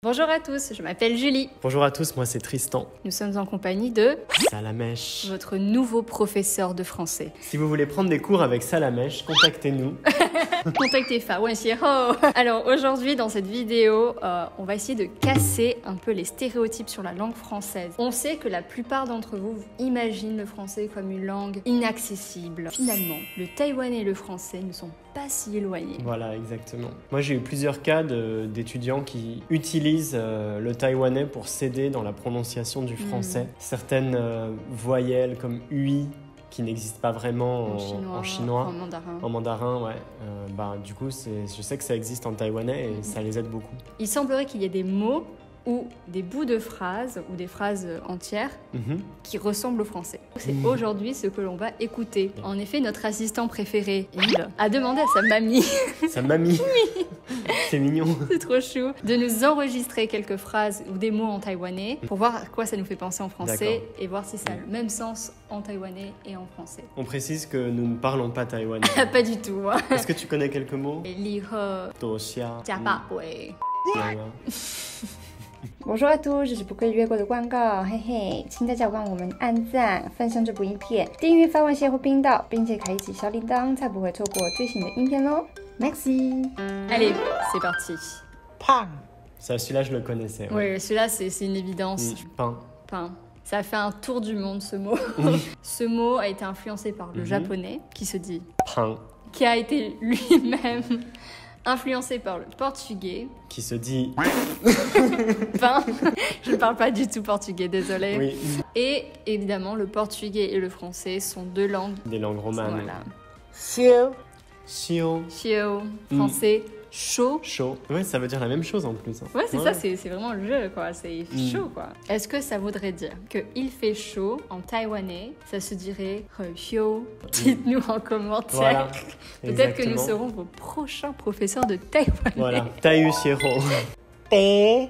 Bonjour à tous, je m'appelle Julie. Bonjour à tous, moi c'est Tristan. Nous sommes en compagnie de Salamèche, votre nouveau professeur de français. Si vous voulez prendre des cours avec Salamèche, contactez-nous. Contactez Fawenshiro. Alors aujourd'hui dans cette vidéo, on va essayer de casser un peu les stéréotypes sur la langue française. On sait que la plupart d'entre vous imaginent le français comme une langue inaccessible. Finalement, le taïwanais et le français ne sont pas si éloignés. Voilà, exactement. Moi j'ai eu plusieurs cas d'étudiants qui utilisent le taïwanais pour s'aider dans la prononciation du français. Certaines voyelles comme UI qui n'existent pas vraiment en chinois, en mandarin, ouais. Du coup, je sais que ça existe en taïwanais et ça les aide beaucoup. Il semblerait qu'il y ait des mots ou des bouts de phrases ou des phrases entières qui ressemblent au français. C'est aujourd'hui ce que l'on va écouter. En effet, notre assistant préféré, Yves, a demandé à sa mamie... Sa mamie. Oui. C'est mignon. C'est trop chou. De nous enregistrer quelques phrases ou des mots en taïwanais pour voir à quoi ça nous fait penser en français et voir si ça a le même sens en taïwanais et en français. On précise que nous ne parlons pas taïwanais. Pas du tout. Est-ce que tu connais quelques mots? Li he, Toxia. jia ba wei. Bonjour à tous，这是不可以越过的广告，嘿嘿，请大家帮我们按赞、分享这部影片，订阅发问协会频道，并且开启小铃铛，才不会错过最新的影片咯。Merci. Allez, c'est parti. Pain. Ça, celui-là, je le connaissais. Ouais. Oui, celui-là, c'est une évidence. Pain. Pain. Ça a fait un tour du monde, ce mot. Ce mot a été influencé par le japonais, qui se dit pain, qui a été lui-même influencé par le portugais, qui se dit pain. Je ne parle pas du tout portugais, désolé. Oui. Et évidemment, le portugais et le français sont deux langues. Des langues romanes. Voilà. Xiu. Xiu. Xiu, français, chaud. Chaud. Ouais, ça veut dire la même chose en plus. Ouais, c'est ça, c'est vraiment le jeu, quoi. C'est chaud, quoi. Est-ce que ça voudrait dire que il fait chaud en taïwanais, ça se dirait he xiu? Dites-nous en commentaire. Voilà. Peut-être que nous serons vos prochains professeurs de taïwanais. Voilà. Taïu Xiero. Té.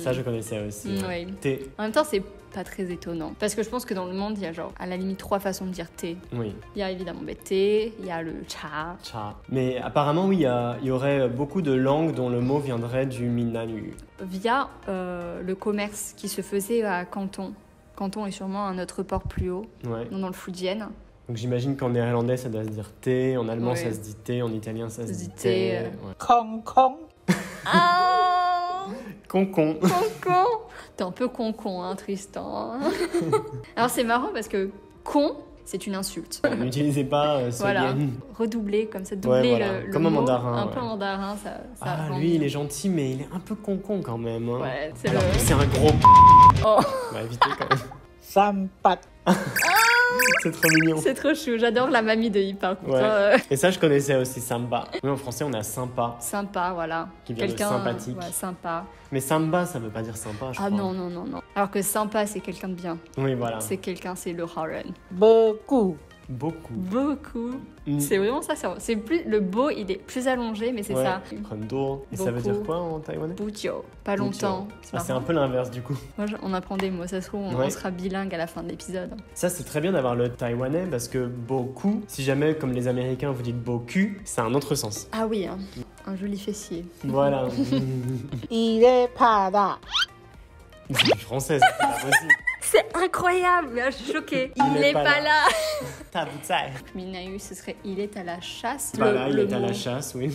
Ça, je connaissais aussi. Oui. Thé. En même temps, c'est pas très étonnant. Parce que je pense que dans le monde, il y a genre, à la limite, 3 façons de dire thé. Oui. Il y a évidemment le thé, il y a le cha. Cha. Mais apparemment, oui, il y aurait beaucoup de langues dont le mot viendrait du Minnan. Via le commerce qui se faisait à Canton. Canton est sûrement un autre port plus haut, dans le Fujian. Donc j'imagine qu'en néerlandais, ça doit se dire thé, en allemand, ça se dit thé, en italien, ça se dit thé. Con. Ah Concon. Concon. T'es un peu concon, hein, Tristan. Alors c'est marrant parce que con, c'est une insulte. N'utilisez pas ce game. Redoubler, comme ça, doubler le comme mot, un mandarin. Un peu en mandarin, ça rend lui, bien. il est gentil, mais il est un peu concon quand même. Hein. Ouais, c'est alors que c'est un gros... Oh. On va éviter quand même. Sampat. C'est trop mignon. C'est trop chou, j'adore la mamie de Yves par contre. Ouais. Et ça, je connaissais aussi, samba. Oui, en français, on a sympa. Sympa, voilà. Qui vient de sympathique. Ouais, sympa. Mais samba, ça veut pas dire sympa, je crois. Ah non. Alors que sympa, c'est quelqu'un de bien. Oui, voilà. C'est le Haren. Beaucoup. C'est vraiment ça. C'est plus, le beau, il est plus allongé, mais c'est ça. Rendo. Et ça veut dire quoi en taïwanais? Butio. Pas longtemps. C'est un peu l'inverse du coup. Moi, on apprend des mots. Ça se trouve, on sera bilingue à la fin de l'épisode. Ça, c'est très bien d'avoir le taïwanais parce que beaucoup, si jamais, comme les Américains, vous dites beaucoup, ça a un autre sens. Ah oui, hein. Un joli fessier. Voilà. Il est pas là. C'est français, c'est pas possible. C'est incroyable, mais je suis choquée. Il est pas là. Minayu, ce serait il est à la chasse. Voilà, il est à la chasse, oui.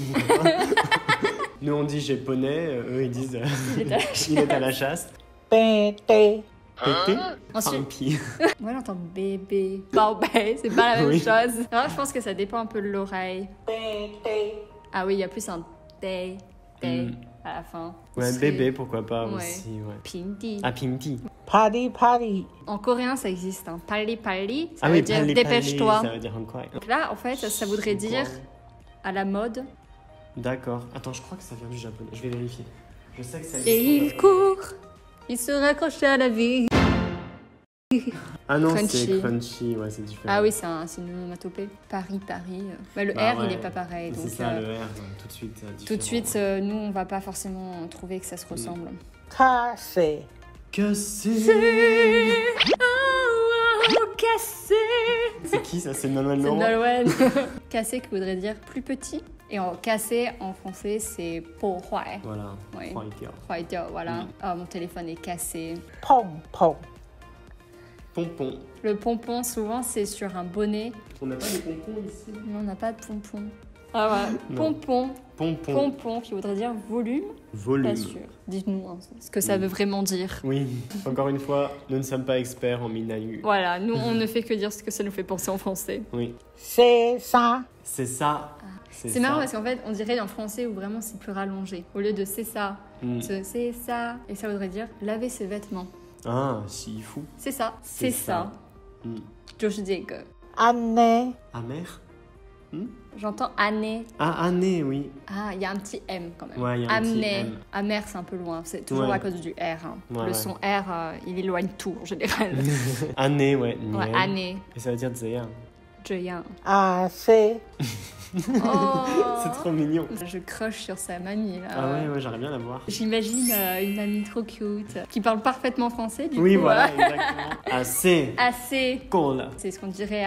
Nous, on dit japonais, eux, ils disent il est à la chasse. Pété. Pété. Ensuite, moi, j'entends bébé. C'est pas la même chose. Alors, je pense que ça dépend un peu de l'oreille. Pété. Ah oui, il y a plus un té à la fin. Ouais, bébé, pourquoi pas aussi. Ouais. Pindi. Ah, pindi. Party. En coréen, ça existe. Hein. Pali. Ça Ah veut oui, dire dépêche-toi. Ça veut dire encore. Donc là, en fait, ça voudrait dire à la mode. D'accord. Attends, je crois que ça vient du japonais. Je vais vérifier. Je sais que ça Et il court. Il se raccroche à la vie. Ah non, Crunchy. c'est crunchy, ouais, c'est différent. Ah oui, c'est une onomatopée. Paris. Bah, le R, il n'est pas pareil. C'est ça, le R, tout de suite. Tout de suite, nous, on va pas forcément trouver que ça se ressemble. Cassé. Cassé. Cassé. C'est qui ça? C'est Nolwenn. C'est Nolwenn. Cassé qui voudrait dire plus petit. Et en cassé, en français, c'est 破坏. Voilà, Oui. 坏掉. 坏掉, voilà. Ah, mon téléphone est cassé. 碰碰 Pompon. Le pompon, souvent, c'est sur un bonnet. On n'a pas de pompons ici. Mais on n'a pas de pompon. Ah voilà, Non. pompon. Pompon. Pompon, qui voudrait dire volume. Volume. Pas sûr. Dites-nous hein, ce que ça veut vraiment dire. Oui, encore une fois, nous ne sommes pas experts en Minangu. Voilà, nous, on ne fait que dire ce que ça nous fait penser en français. Oui, c'est ça c'est ça. C'est marrant parce qu'en fait, on dirait en français où vraiment c'est plus rallongé. Au lieu de c'est ça, Mm. c'est ça. Et ça voudrait dire laver ses vêtements. Ah, si fou. C'est ça, c'est ça. Mm. 就是这个. 安呢 Amer. J'entends année. Ah, année, oui. Ah, il y a un petit M quand même. Ouais, il y a un petit Amener. M. Amer, c'est un peu loin. C'est toujours Ouais. à cause du R. hein. Ouais, Le ouais. son R, il éloigne tout en général. Année, ouais. Ouais, nian. année. Et ça veut dire zéa. 这样. 啊c'est Oh. C'est trop mignon. Je crush sur sa mamie là. Ah ouais, j'aimerais bien la voir. J'imagine une mamie trop cute qui parle parfaitement français du Oui, coup. voilà, exactement. Assez. Assez. Cool. C'est ce qu'on dirait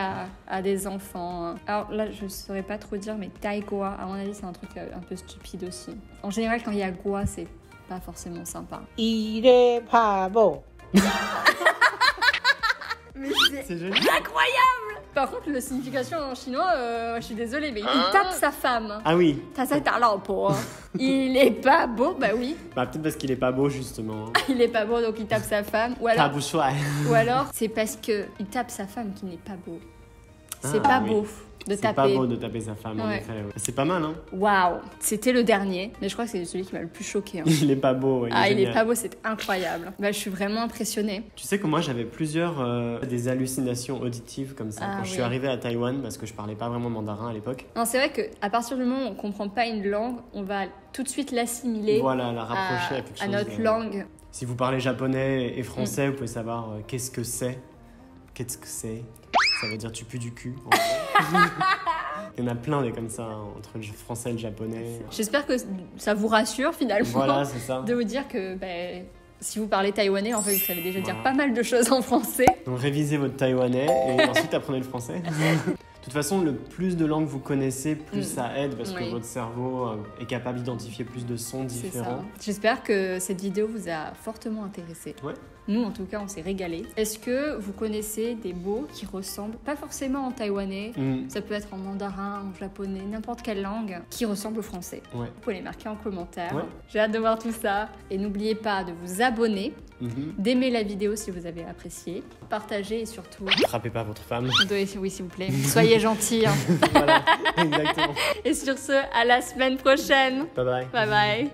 à des enfants. Alors là, je saurais pas trop dire, mais taïgoa, à mon avis, c'est un truc un peu stupide aussi. En général, quand il y a gua, c'est pas forcément sympa. 伊咧怕某 Mais c'est C'est génial. incroyable! Par contre, la signification en chinois, je suis désolée, mais il tape sa femme. Ah oui. T'as ça, t'as l'air Il est pas beau, bah oui. Bah, peut-être parce qu'il est pas beau, justement. Il est pas beau, donc il tape sa femme. Ou T'as alors, bouchoir. ou alors c'est parce que il tape sa femme qui n'est pas beau. C'est Ah, pas oui. beau de C'est pas taper. beau de taper sa femme, en Ouais. effet. Ouais. C'est pas mal, hein. Waouh! C'était le dernier, mais je crois que c'est celui qui m'a le plus choqué. Hein. Il est pas beau, ouais, Ah, il est génial. pas beau, c'est incroyable. Bah, je suis vraiment impressionnée. Tu sais que moi j'avais plusieurs des hallucinations auditives comme ça Ah, quand je suis oui. arrivé à Taïwan parce que je parlais pas vraiment mandarin à l'époque. Non, c'est vrai qu'à partir du moment où on comprend pas une langue, on va tout de suite l'assimiler Voilà, la rapprocher à quelque chose. à notre langue. Si vous parlez japonais et français, vous pouvez savoir qu'est-ce que c'est. Qu'est-ce que c'est? Ça veut dire tu pues du cul. en fait. Il y en a plein des comme ça hein, entre le français et le japonais. J'espère que ça vous rassure finalement Voilà, c'est ça. de vous dire que ben, si vous parlez taïwanais, en fait, vous savez déjà dire Voilà. pas mal de choses en français. Donc révisez votre taïwanais et ensuite apprenez le français. De toute façon, le plus de langues vous connaissez, plus ça aide parce que Oui. votre cerveau est capable d'identifier plus de sons C'est ça. différents. J'espère que cette vidéo vous a fortement intéressé. Ouais. Nous, en tout cas, on s'est régalé. Est-ce que vous connaissez des mots qui ressemblent, pas forcément en taïwanais, Mm. ça peut être en mandarin, en japonais, n'importe quelle langue, qui ressemble au français? Ouais. Vous pouvez les marquer en commentaire. Ouais. J'ai hâte de voir tout ça. Et n'oubliez pas de vous abonner, Mhm. d'aimer la vidéo si vous avez apprécié, partager et surtout... Frappez pas votre femme. Oui, s'il vous plaît. Soyez gentils. hein. Voilà, exactement. Et sur ce, à la semaine prochaine. Bye bye. Bye bye.